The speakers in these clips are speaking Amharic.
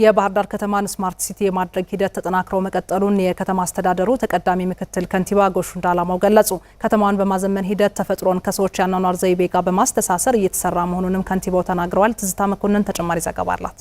የባህር ዳር ከተማን ስማርት ሲቲ የማድረግ ሂደት ተጠናክሮ መቀጠሉን የከተማ አስተዳደሩ ተቀዳሚ ምክትል ከንቲባ ጎሹ እንዳላማው ገለጹ። ከተማዋን በማዘመን ሂደት ተፈጥሮን ከሰዎች ያኗኗር ዘይቤ ጋር በማስተሳሰር እየተሰራ መሆኑንም ከንቲባው ተናግረዋል። ትዝታ መኮንን ተጨማሪ ዘገባ አላት።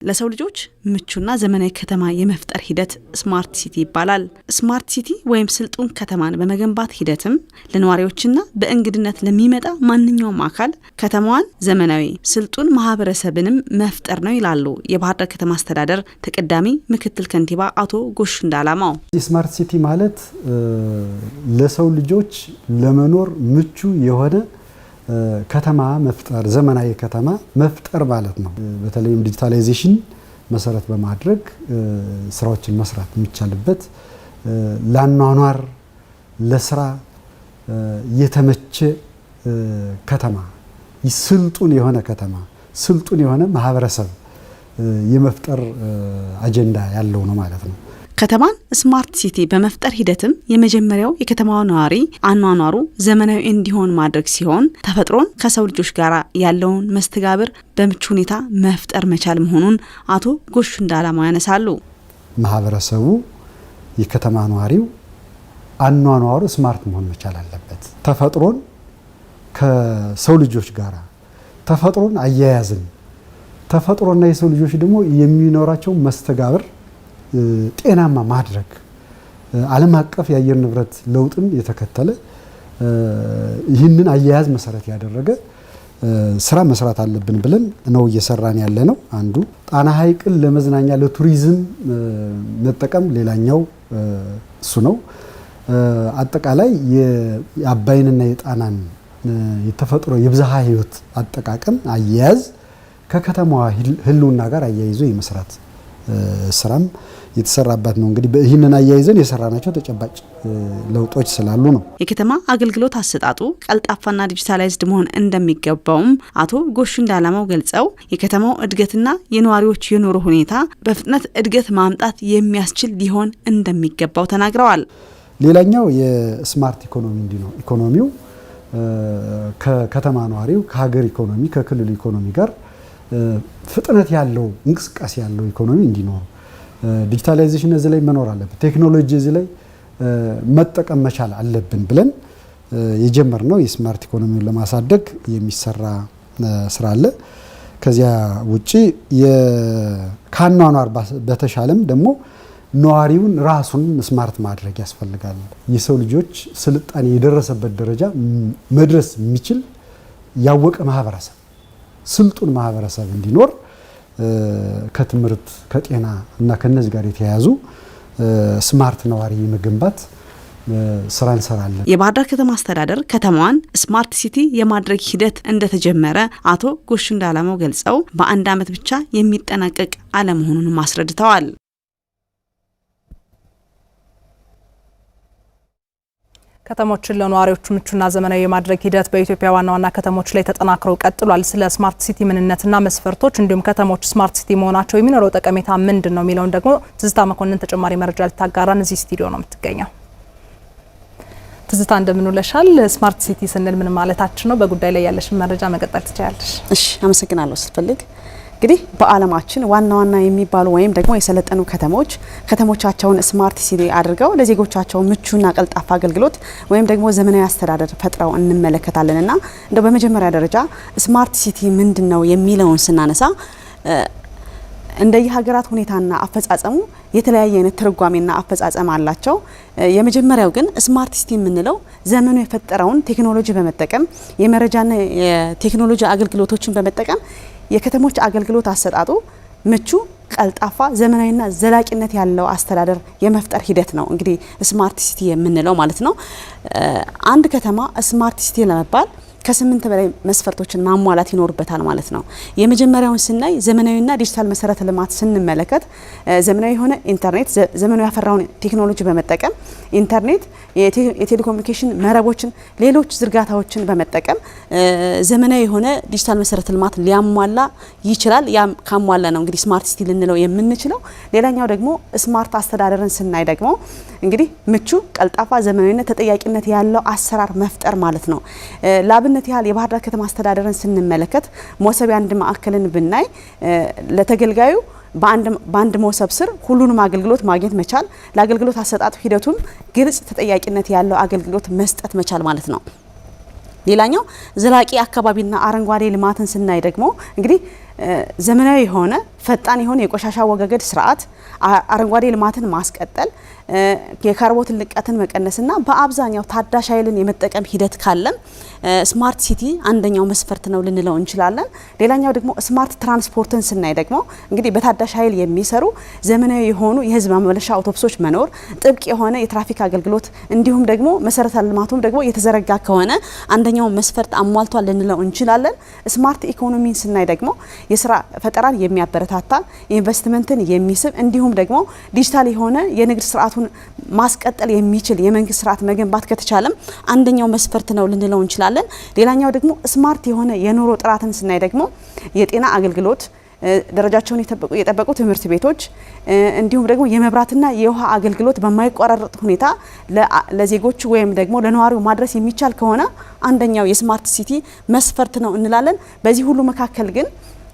ለሰው ልጆች ምቹና ዘመናዊ ከተማ የመፍጠር ሂደት ስማርት ሲቲ ይባላል። ስማርት ሲቲ ወይም ስልጡን ከተማን በመገንባት ሂደትም ለነዋሪዎችና በእንግድነት ለሚመጣ ማንኛውም አካል ከተማዋን ዘመናዊ ስልጡን ማህበረሰብንም መፍጠር ነው ይላሉ የባህር ዳር ከተማ አስተዳደር ተቀዳሚ ምክትል ከንቲባ አቶ ጎሹ እንዳላማው። ስማርት ሲቲ ማለት ለሰው ልጆች ለመኖር ምቹ የሆነ ከተማ መፍጠር ዘመናዊ ከተማ መፍጠር ማለት ነው። በተለይም ዲጂታላይዜሽን መሰረት በማድረግ ስራዎችን መስራት የሚቻልበት ለአኗኗር ለስራ የተመቸ ከተማ ስልጡን የሆነ ከተማ ስልጡን የሆነ ማህበረሰብ የመፍጠር አጀንዳ ያለው ነው ማለት ነው። ከተማን ስማርት ሲቲ በመፍጠር ሂደትም የመጀመሪያው የከተማው ነዋሪ አኗኗሩ ዘመናዊ እንዲሆን ማድረግ ሲሆን ተፈጥሮን ከሰው ልጆች ጋር ያለውን መስተጋብር በምቹ ሁኔታ መፍጠር መቻል መሆኑን አቶ ጎሹ እንዳላማው ያነሳሉ። ማህበረሰቡ የከተማ ነዋሪው አኗኗሩ ስማርት መሆን መቻል አለበት። ተፈጥሮን ከሰው ልጆች ጋር ተፈጥሮን አያያዝን ተፈጥሮና የሰው ልጆች ደግሞ የሚኖራቸው መስተጋብር ጤናማ ማድረግ ዓለም አቀፍ የአየር ንብረት ለውጥን የተከተለ ይህንን አያያዝ መሰረት ያደረገ ስራ መስራት አለብን ብለን ነው እየሰራን ያለ ነው። አንዱ ጣና ሐይቅን ለመዝናኛ ለቱሪዝም መጠቀም ሌላኛው እሱ ነው። አጠቃላይ የአባይንና የጣናን የተፈጥሮ የብዝሃ ህይወት አጠቃቀም አያያዝ ከከተማዋ ህልውና ጋር አያይዞ የመስራት ስራም የተሰራበት ነው። እንግዲህ በእህንን አያይዘን የሰራናቸው ተጨባጭ ለውጦች ስላሉ ነው። የከተማ አገልግሎት አሰጣጡ ቀልጣፋና ዲጂታላይዝድ መሆን እንደሚገባውም አቶ ጎሹ እንዳላማው ገልጸው የከተማው እድገትና የነዋሪዎች የኑሮ ሁኔታ በፍጥነት እድገት ማምጣት የሚያስችል ሊሆን እንደሚገባው ተናግረዋል። ሌላኛው የስማርት ኢኮኖሚ እንዲኖር ኢኮኖሚው ከከተማ ነዋሪው ከሀገር ኢኮኖሚ ከክልል ኢኮኖሚ ጋር ፍጥነት ያለው እንቅስቃሴ ያለው ኢኮኖሚ እንዲኖር ዲጂታላይዜሽን እዚህ ላይ መኖር አለበት። ቴክኖሎጂ እዚህ ላይ መጠቀም መቻል አለብን ብለን የጀመርነው የስማርት ኢኮኖሚውን ለማሳደግ የሚሰራ ስራ አለ። ከዚያ ውጪ ከአኗኗር በተሻለም ደግሞ ነዋሪውን ራሱን ስማርት ማድረግ ያስፈልጋል። የሰው ልጆች ስልጣኔ የደረሰበት ደረጃ መድረስ የሚችል ያወቀ ማህበረሰብ ስልጡን ማህበረሰብ እንዲኖር ከትምህርት ከጤና እና ከነዚህ ጋር የተያያዙ ስማርት ነዋሪ መገንባት ስራ እንሰራለን። የባህር ዳር ከተማ አስተዳደር ከተማዋን ስማርት ሲቲ የማድረግ ሂደት እንደተጀመረ አቶ ጎሹ እንዳላማው ገልጸው በአንድ ዓመት ብቻ የሚጠናቀቅ አለመሆኑንም አስረድተዋል። ከተሞችን ለነዋሪዎቹ ምቹና ዘመናዊ የማድረግ ሂደት በኢትዮጵያ ዋና ዋና ከተሞች ላይ ተጠናክሮ ቀጥሏል። ስለ ስማርት ሲቲ ምንነትና መስፈርቶች እንዲሁም ከተሞች ስማርት ሲቲ መሆናቸው የሚኖረው ጠቀሜታ ምንድን ነው የሚለውን ደግሞ ትዝታ መኮንን ተጨማሪ መረጃ ልታጋራን እዚህ ስቱዲዮ ነው የምትገኘው። ትዝታ እንደምን ውለሻል? ስማርት ሲቲ ስንል ምን ማለታችን ነው? በጉዳይ ላይ ያለሽን መረጃ መቀጠል ትችያለሽ። እሺ፣ አመሰግናለሁ። ስትፈልግ እንግዲህ በዓለማችን ዋና ዋና የሚባሉ ወይም ደግሞ የሰለጠኑ ከተሞቻቸውን ስማርት ሲቲ አድርገው ለዜጎቻቸው ምቹና ቀልጣፋ አገልግሎት ወይም ደግሞ ዘመናዊ አስተዳደር ፈጥረው እንመለከታለንና እንደው በመጀመሪያ ደረጃ ስማርት ሲቲ ምንድነው የሚለውን ስናነሳ እንደየሀገራት ሁኔታና አፈጻጸሙ የተለያየ አይነት ትርጓሜና አፈጻጸም አላቸው። የመጀመሪያው ግን ስማርት ሲቲ የምንለው ዘመኑ የፈጠረውን ቴክኖሎጂ በመጠቀም የመረጃና የቴክኖሎጂ አገልግሎቶችን በመጠቀም የከተሞች አገልግሎት አሰጣጡ ምቹ ቀልጣፋ ዘመናዊና ዘላቂነት ያለው አስተዳደር የመፍጠር ሂደት ነው እንግዲህ ስማርት ሲቲ የምንለው ማለት ነው። አንድ ከተማ ስማርት ሲቲ ለመባል ከ8 በላይ መስፈርቶችን ማሟላት ይኖርበታል ማለት ነው። የመጀመሪያውን ስናይ ዘመናዊና ዲጂታል መሰረተ ልማት ስንመለከት ዘመናዊ የሆነ ኢንተርኔት ዘመናዊ ያፈራውን ቴክኖሎጂ በመጠቀም ኢንተርኔት የቴሌኮሙኒኬሽን መረቦችን ሌሎች ዝርጋታዎችን በመጠቀም ዘመናዊ የሆነ ዲጂታል መሰረተ ልማት ሊያሟላ ይችላል። ያም ካሟላ ነው እንግዲህ ስማርት ሲቲ ልንለው የምንችለው። ሌላኛው ደግሞ ስማርት አስተዳደርን ስናይ ደግሞ እንግዲህ ምቹ ቀልጣፋ ዘመናዊነት ተጠያቂነት ያለው አሰራር መፍጠር ማለት ነው። ለአብነት ያህል የባህር ዳር ከተማ አስተዳደርን ስንመለከት ሞሰብ አንድ ማዕከልን ብናይ ለተገልጋዩ በአንድ ሞሰብ ስር ሁሉንም አገልግሎት ማግኘት መቻል፣ ለአገልግሎት አሰጣጡ ሂደቱም ግልጽ ተጠያቂነት ያለው አገልግሎት መስጠት መቻል ማለት ነው። ሌላኛው ዘላቂ አካባቢና አረንጓዴ ልማትን ስናይ ደግሞ እንግዲህ ዘመናዊ የሆነ ፈጣን የሆነ የቆሻሻ አወጋገድ ስርዓት፣ አረንጓዴ ልማትን ማስቀጠል፣ የካርቦን ልቀትን መቀነስና በአብዛኛው ታዳሽ ኃይልን የመጠቀም ሂደት ካለም ስማርት ሲቲ አንደኛው መስፈርት ነው ልንለው እንችላለን። ሌላኛው ደግሞ ስማርት ትራንስፖርትን ስናይ ደግሞ እንግዲህ በታዳሽ ኃይል የሚሰሩ ዘመናዊ የሆኑ የህዝብ ማመላለሻ አውቶቡሶች መኖር፣ ጥብቅ የሆነ የትራፊክ አገልግሎት እንዲሁም ደግሞ መሰረተ ልማቱም ደግሞ የተዘረጋ ከሆነ አንደኛው መስፈርት አሟልቷል ልንለው እንችላለን። ስማርት ኢኮኖሚን ስናይ ደግሞ የስራ ፈጠራን የሚያበረታታ ኢንቨስትመንትን የሚስብ እንዲሁም ደግሞ ዲጂታል የሆነ የንግድ ስርዓቱን ማስቀጠል የሚችል የመንግስት ስርዓት መገንባት ከተቻለም አንደኛው መስፈርት ነው ልንለው እንችላለን። ሌላኛው ደግሞ ስማርት የሆነ የኑሮ ጥራትን ስናይ ደግሞ የጤና አገልግሎት ደረጃቸውን የጠበቁ ትምህርት ቤቶች እንዲሁም ደግሞ የመብራትና የውሃ አገልግሎት በማይቋረጥ ሁኔታ ለዜጎቹ ወይም ደግሞ ለነዋሪው ማድረስ የሚቻል ከሆነ አንደኛው የስማርት ሲቲ መስፈርት ነው እንላለን። በዚህ ሁሉ መካከል ግን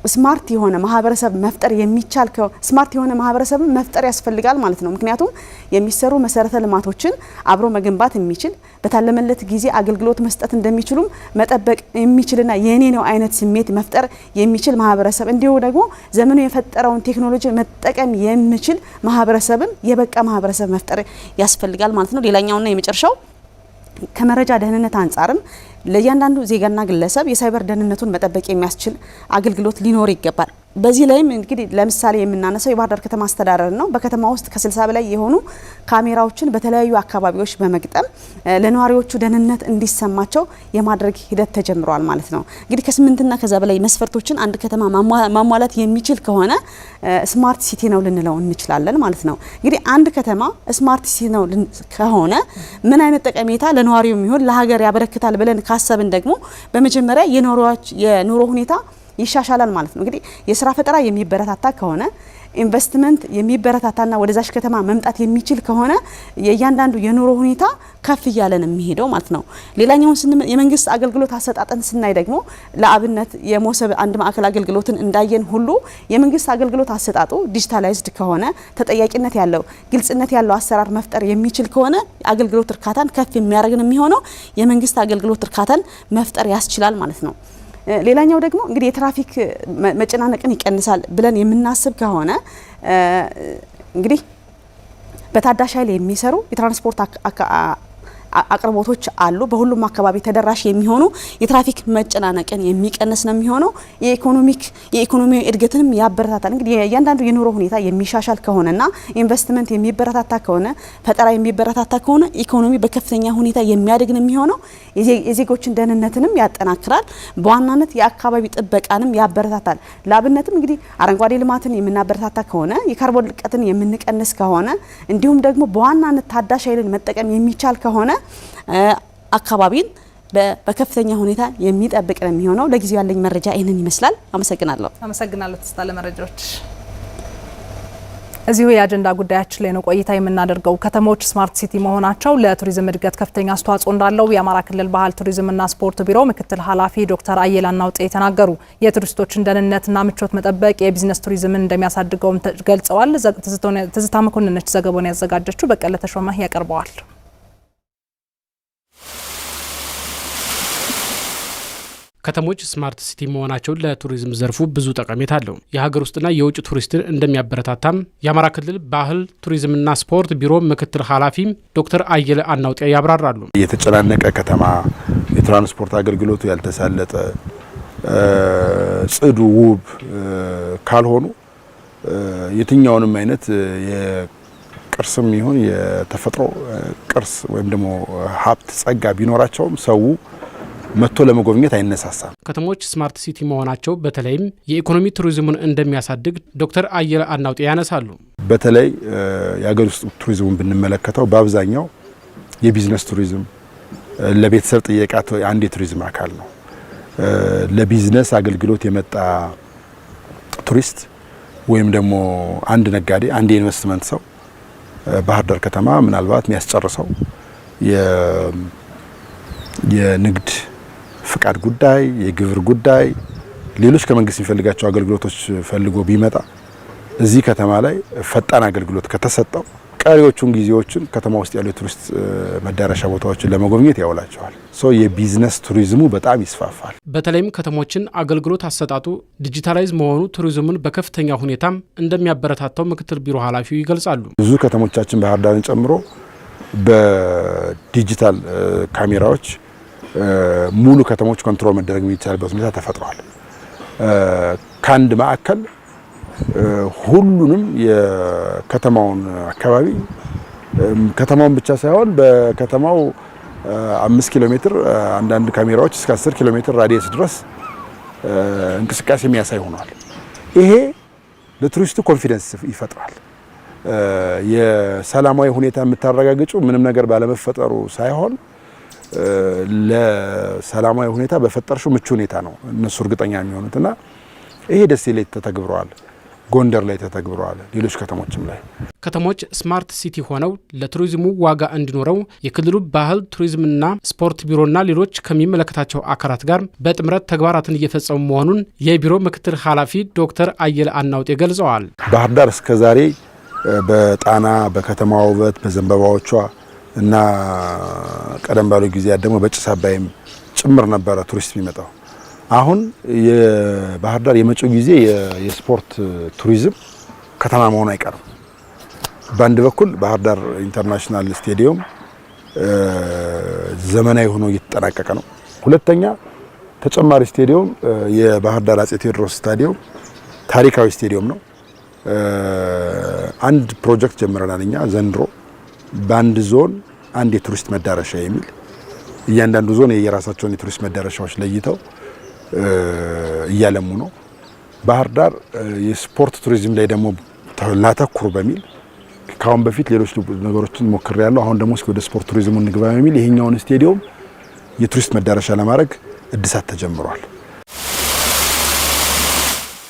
ስማርት የሆነ ማህበረሰብ መፍጠር የሚቻል ስማርት የሆነ ማህበረሰብ መፍጠር ያስፈልጋል ማለት ነው። ምክንያቱም የሚሰሩ መሰረተ ልማቶችን አብሮ መገንባት የሚችል በታለመለት ጊዜ አገልግሎት መስጠት እንደሚችሉም መጠበቅ የሚችልና የኔ ነው አይነት ስሜት መፍጠር የሚችል ማህበረሰብ እንዲሁ ደግሞ ዘመኑ የፈጠረውን ቴክኖሎጂ መጠቀም የሚችል ማህበረሰብም የበቃ ማህበረሰብ መፍጠር ያስፈልጋል ማለት ነው። ሌላኛውና የመጨረሻው ከመረጃ ደህንነት አንጻርም ለእያንዳንዱ ዜጋና ግለሰብ የሳይበር ደህንነቱን መጠበቅ የሚያስችል አገልግሎት ሊኖር ይገባል። በዚህ ላይም እንግዲህ ለምሳሌ የምናነሳው የባህር ዳር ከተማ አስተዳደር ነው። በከተማ ውስጥ ከ60 በላይ የሆኑ ካሜራዎችን በተለያዩ አካባቢዎች በመግጠም ለነዋሪዎቹ ደህንነት እንዲሰማቸው የማድረግ ሂደት ተጀምሯል ማለት ነው። እንግዲህ ከ8ና ከዛ በላይ መስፈርቶችን አንድ ከተማ ማሟላት የሚችል ከሆነ ስማርት ሲቲ ነው ልንለው እንችላለን ማለት ነው። እንግዲህ አንድ ከተማ ስማርት ሲቲ ነው ከሆነ ምን አይነት ጠቀሜታ ለነዋሪው የሚሆን ለሀገር ያበረክታል ብለን ካሰብን ደግሞ በመጀመሪያ የኑሮ ሁኔታ ይሻሻላል ማለት ነው። እንግዲህ የስራ ፈጠራ የሚበረታታ ከሆነ ኢንቨስትመንት የሚበረታታና ወደዛሽ ከተማ መምጣት የሚችል ከሆነ የእያንዳንዱ የኑሮ ሁኔታ ከፍ እያለ ነው የሚሄደው ማለት ነው። ሌላኛውን የመንግስት አገልግሎት አሰጣጥን ስናይ ደግሞ ለአብነት የሞሰብ አንድ ማዕከል አገልግሎትን እንዳየን ሁሉ የመንግስት አገልግሎት አሰጣጡ ዲጂታላይዝድ ከሆነ ተጠያቂነት ያለው ግልጽነት ያለው አሰራር መፍጠር የሚችል ከሆነ አገልግሎት እርካታን ከፍ የሚያደርግ ነው የሚሆነው። የመንግስት አገልግሎት እርካታን መፍጠር ያስችላል ማለት ነው። ሌላኛው ደግሞ እንግዲህ የትራፊክ መጨናነቅን ይቀንሳል ብለን የምናስብ ከሆነ እንግዲህ በታዳሽ ኃይል የሚሰሩ የትራንስፖርት አቅርቦቶች አሉ። በሁሉም አካባቢ ተደራሽ የሚሆኑ የትራፊክ መጨናነቅን የሚቀንስ ነው የሚሆነው። የኢኮኖሚ እድገትንም ያበረታታል። እንግዲህ እያንዳንዱ የኑሮ ሁኔታ የሚሻሻል ከሆነና ኢንቨስትመንት የሚበረታታ ከሆነ ፈጠራ የሚበረታታ ከሆነ ኢኮኖሚ በከፍተኛ ሁኔታ የሚያድግ ነው የሚሆነው። የዜጎችን ደህንነትንም ያጠናክራል። በዋናነት የአካባቢ ጥበቃንም ያበረታታል። ለአብነትም እንግዲህ አረንጓዴ ልማትን የምናበረታታ ከሆነ የካርቦን ልቀትን የምንቀንስ ከሆነ እንዲሁም ደግሞ በዋናነት ታዳሽ ኃይልን መጠቀም የሚቻል ከሆነ አካባቢን በከፍተኛ ሁኔታ የሚጠብቅ ነው የሚሆነው። ለጊዜው ያለኝ መረጃ ይህንን ይመስላል። አመሰግናለሁ ተስታ ለመረጃዎች። እዚሁ የአጀንዳ ጉዳያችን ላይ ነው ቆይታ የምናደርገው። ከተሞች ስማርት ሲቲ መሆናቸው ለቱሪዝም እድገት ከፍተኛ አስተዋጽኦ እንዳለው የአማራ ክልል ባህል ቱሪዝምና ስፖርት ቢሮ ምክትል ኃላፊ ዶክተር አየለ አናውጤ ተናገሩ። የቱሪስቶችን ደህንነትና ምቾት መጠበቅ የቢዝነስ ቱሪዝምን እንደሚያሳድገውም ገልጸዋል። ትዝታ መኮንን ነች ዘገባውን ያዘጋጀችው። በቀለ ተሾመ ያቀርበዋል። ከተሞች ስማርት ሲቲ መሆናቸው ለቱሪዝም ዘርፉ ብዙ ጠቀሜታ አለው። የሀገር ውስጥና የውጭ ቱሪስትን እንደሚያበረታታም የአማራ ክልል ባህል ቱሪዝምና ስፖርት ቢሮ ምክትል ኃላፊ ዶክተር አየለ አናውጤ ያብራራሉ። የተጨናነቀ ከተማ፣ የትራንስፖርት አገልግሎቱ ያልተሳለጠ፣ ጽዱ፣ ውብ ካልሆኑ የትኛውንም አይነት የቅርስም ይሁን የተፈጥሮ ቅርስ ወይም ደግሞ ሀብት ጸጋ ቢኖራቸውም ሰው መጥቶ ለመጎብኘት አይነሳሳም። ከተሞች ስማርት ሲቲ መሆናቸው በተለይም የኢኮኖሚ ቱሪዝሙን እንደሚያሳድግ ዶክተር አየለ አናውጤ ያነሳሉ። በተለይ የሀገር ውስጥ ቱሪዝሙን ብንመለከተው በአብዛኛው የቢዝነስ ቱሪዝም ለቤተሰብ ጥየቃ አንድ የቱሪዝም አካል ነው። ለቢዝነስ አገልግሎት የመጣ ቱሪስት ወይም ደግሞ አንድ ነጋዴ፣ አንድ የኢንቨስትመንት ሰው ባህር ዳር ከተማ ምናልባት የሚያስጨርሰው የንግድ ፍቃድ ጉዳይ፣ የግብር ጉዳይ፣ ሌሎች ከመንግስት የሚፈልጋቸው አገልግሎቶች ፈልጎ ቢመጣ እዚህ ከተማ ላይ ፈጣን አገልግሎት ከተሰጠው ቀሪዎቹን ጊዜዎችን ከተማ ውስጥ ያሉ የቱሪስት መዳረሻ ቦታዎችን ለመጎብኘት ያውላቸዋል። የቢዝነስ ቱሪዝሙ በጣም ይስፋፋል። በተለይም ከተሞችን አገልግሎት አሰጣጡ ዲጂታላይዝ መሆኑ ቱሪዝሙን በከፍተኛ ሁኔታም እንደሚያበረታታው ምክትል ቢሮ ኃላፊው ይገልጻሉ። ብዙ ከተሞቻችን ባህር ዳርን ጨምሮ በዲጂታል ካሜራዎች ሙሉ ከተሞች ኮንትሮል መደረግ የሚቻልበት ሁኔታ ተፈጥሯል። ከአንድ ማዕከል ሁሉንም የከተማውን አካባቢ ከተማውን ብቻ ሳይሆን በከተማው 5 ኪሎ ሜትር አንዳንድ ካሜራዎች እስከ 10 ኪሎ ሜትር ራዲየስ ድረስ እንቅስቃሴ የሚያሳይ ሆኗል። ይሄ ለቱሪስቱ ኮንፊደንስ ይፈጥራል። የሰላማዊ ሁኔታ የምታረጋግጩ ምንም ነገር ባለመፈጠሩ ሳይሆን ለሰላማዊ ሁኔታ በፈጠርሽው ምቹ ሁኔታ ነው እነሱ እርግጠኛ የሚሆኑትና ይሄ ደሴ ላይ ተተግብሯል። ጎንደር ላይ ተተግብሯል። ሌሎች ከተሞችም ላይ ከተሞች ስማርት ሲቲ ሆነው ለቱሪዝሙ ዋጋ እንዲኖረው የክልሉ ባህል ቱሪዝምና ስፖርት ቢሮና ሌሎች ከሚመለከታቸው አካላት ጋር በጥምረት ተግባራትን እየፈጸሙ መሆኑን የቢሮ ምክትል ኃላፊ ዶክተር አየለ አናውጤ ገልጸዋል። ባህር ዳር እስከዛሬ በጣና በከተማ ውበት በዘንባባዎቿ እና ቀደም ባሉ ጊዜያት ደግሞ በጭስ አባይም ጭምር ነበረ ቱሪስት የሚመጣው። አሁን የባህር ዳር የመጪው ጊዜ የስፖርት ቱሪዝም ከተማ መሆኑ አይቀርም። በአንድ በኩል ባህር ዳር ኢንተርናሽናል ስቴዲየም ዘመናዊ ሆኖ እየተጠናቀቀ ነው። ሁለተኛ ተጨማሪ ስቴዲየም የባህር ዳር አጼ ቴዎድሮስ ስታዲየም ታሪካዊ ስቴዲየም ነው። አንድ ፕሮጀክት ጀምረናል እኛ ዘንድሮ በአንድ ዞን አንድ የቱሪስት መዳረሻ የሚል እያንዳንዱ ዞን የየራሳቸውን የቱሪስት መዳረሻዎች ለይተው እያለሙ ነው። ባህር ዳር የስፖርት ቱሪዝም ላይ ደግሞ ላተኩር በሚል ካሁን በፊት ሌሎች ነገሮችን ሞክሬያለሁ። አሁን ደግሞ እስኪ ወደ ስፖርት ቱሪዝሙ እንግባ በሚል ይሄኛውን ስቴዲየም የቱሪስት መዳረሻ ለማድረግ እድሳት ተጀምሯል።